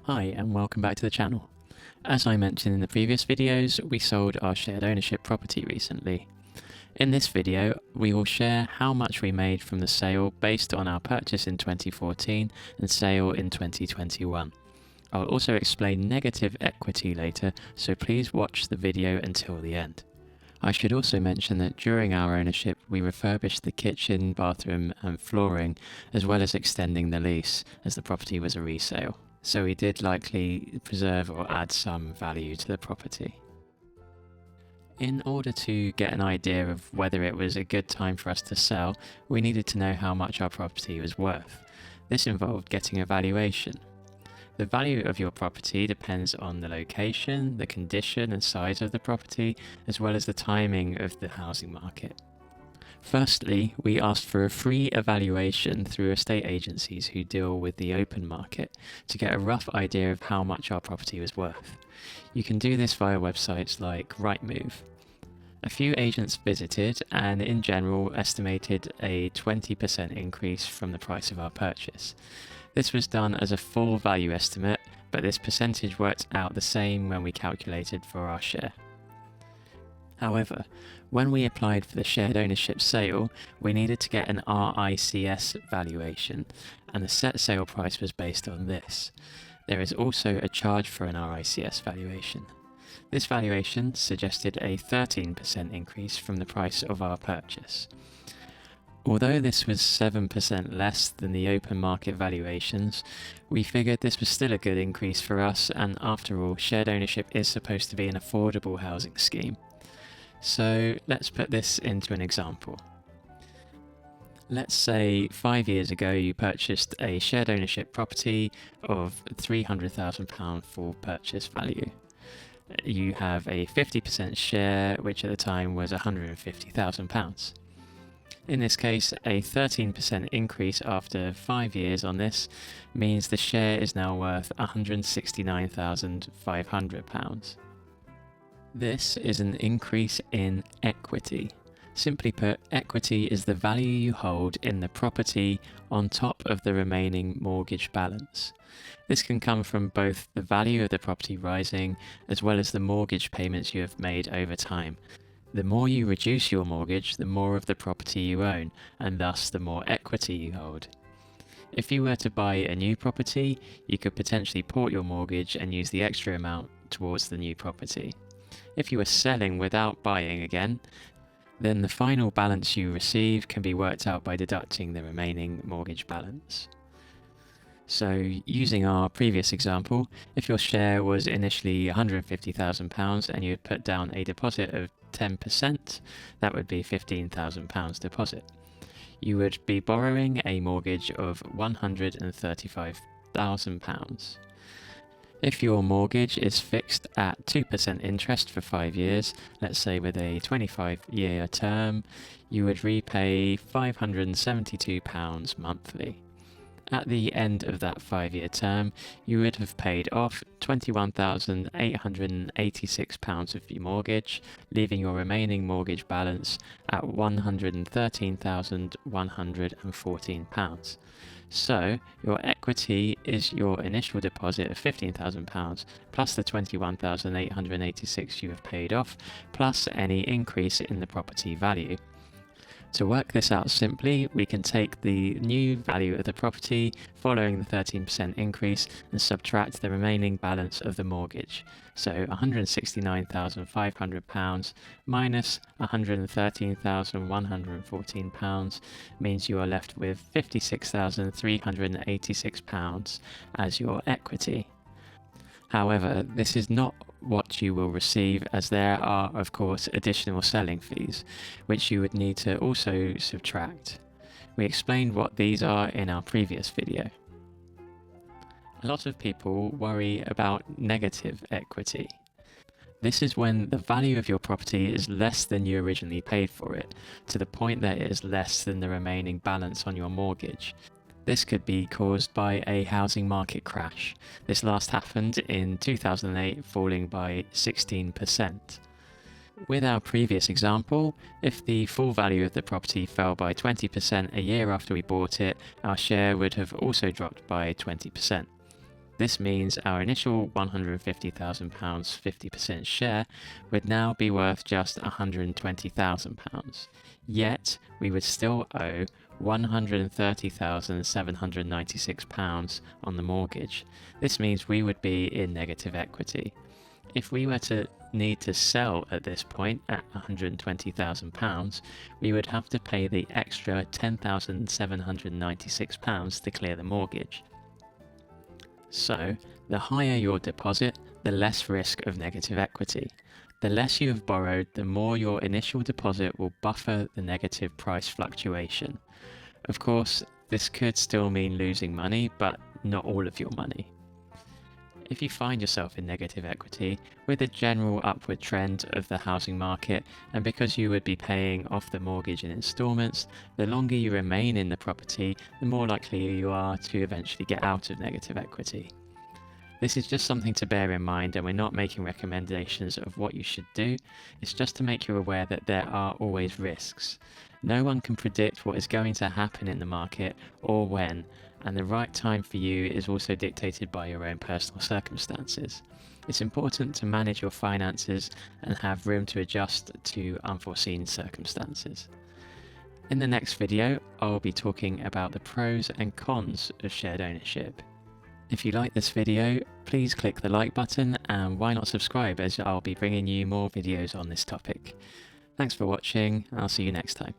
Hi and welcome back to the channel. As I mentioned in the previous videos, we sold our shared ownership property recently. In this video, we will share how much we made from the sale based on our purchase in 2014 and sale in 2021. I'll also explain negative equity later, so please watch the video until the end. I should also mention that during our ownership, we refurbished the kitchen, bathroom and flooring, as well as extending the lease, as the property was a resale. So we did likely preserve or add some value to the property. In order to get an idea of whether it was a good time for us to sell, we needed to know how much our property was worth. This involved getting a valuation. The value of your property depends on the location, the condition and size of the property, as well as the timing of the housing market. Firstly, we asked for a free evaluation through estate agencies who deal with the open market to get a rough idea of how much our property was worth. You can do this via websites like Rightmove. A few agents visited and in general estimated a 20% increase from the price of our purchase. This was done as a full value estimate, but this percentage worked out the same when we calculated for our share. However, when we applied for the shared ownership sale, we needed to get an RICS valuation, and the set sale price was based on this. There is also a charge for an RICS valuation. This valuation suggested a 13% increase from the price of our purchase. Although this was 7% less than the open market valuations, we figured this was still a good increase for us, and after all, shared ownership is supposed to be an affordable housing scheme. So let's put this into an example. Let's say 5 years ago you purchased a shared ownership property of £300,000 full purchase value. You have a 50% share, which at the time was £150,000. In this case, a 13% increase after 5 years on this means the share is now worth £169,500. This is an increase in equity. Simply put, equity is the value you hold in the property on top of the remaining mortgage balance. This can come from both the value of the property rising as well as the mortgage payments you have made over time. The more you reduce your mortgage, the more of the property you own, and thus the more equity you hold. If you were to buy a new property, you could potentially port your mortgage and use the extra amount towards the new property. If you were selling without buying again, then the final balance you receive can be worked out by deducting the remaining mortgage balance. So, using our previous example, if your share was initially £150,000 and you had put down a deposit of 10%, that would be £15,000 deposit. You would be borrowing a mortgage of £135,000. If your mortgage is fixed at 2% interest for 5 years, let's say with a 25-year term, you would repay £572 monthly. At the end of that 5-year term, you would have paid off £21,886 of your mortgage, leaving your remaining mortgage balance at £113,114. So, your equity is your initial deposit of £15,000 plus the £21,886 you have paid off, plus any increase in the property value. To work this out simply, we can take the new value of the property following the 13% increase and subtract the remaining balance of the mortgage. So £169,500 minus £113,114 means you are left with £56,386 as your equity. However, this is not what you will receive, as there are of course additional selling fees, which you would need to also subtract. We explained what these are in our previous video. A lot of people worry about negative equity. This is when the value of your property is less than you originally paid for it, to the point that it is less than the remaining balance on your mortgage. This could be caused by a housing market crash. This last happened in 2008, falling by 16%. With our previous example, if the full value of the property fell by 20% a year after we bought it, our share would have also dropped by 20%. This means our initial £150,000 50% share would now be worth just £120,000. Yet we would still owe £130,796 on the mortgage. This means we would be in negative equity. If we were to need to sell at this point at £120,000, we would have to pay the extra £10,796 to clear the mortgage. So, the higher your deposit, the less risk of negative equity. The less you have borrowed, the more your initial deposit will buffer the negative price fluctuation. Of course, this could still mean losing money, but not all of your money. If you find yourself in negative equity, with a general upward trend of the housing market, and because you would be paying off the mortgage in installments, the longer you remain in the property, the more likely you are to eventually get out of negative equity. This is just something to bear in mind, and we're not making recommendations of what you should do. It's just to make you aware that there are always risks. No one can predict what is going to happen in the market or when, and the right time for you is also dictated by your own personal circumstances. It's important to manage your finances and have room to adjust to unforeseen circumstances. In the next video, I'll be talking about the pros and cons of shared ownership. If you like this video, please click the like button, and why not subscribe, as I'll be bringing you more videos on this topic. Thanks for watching, I'll see you next time.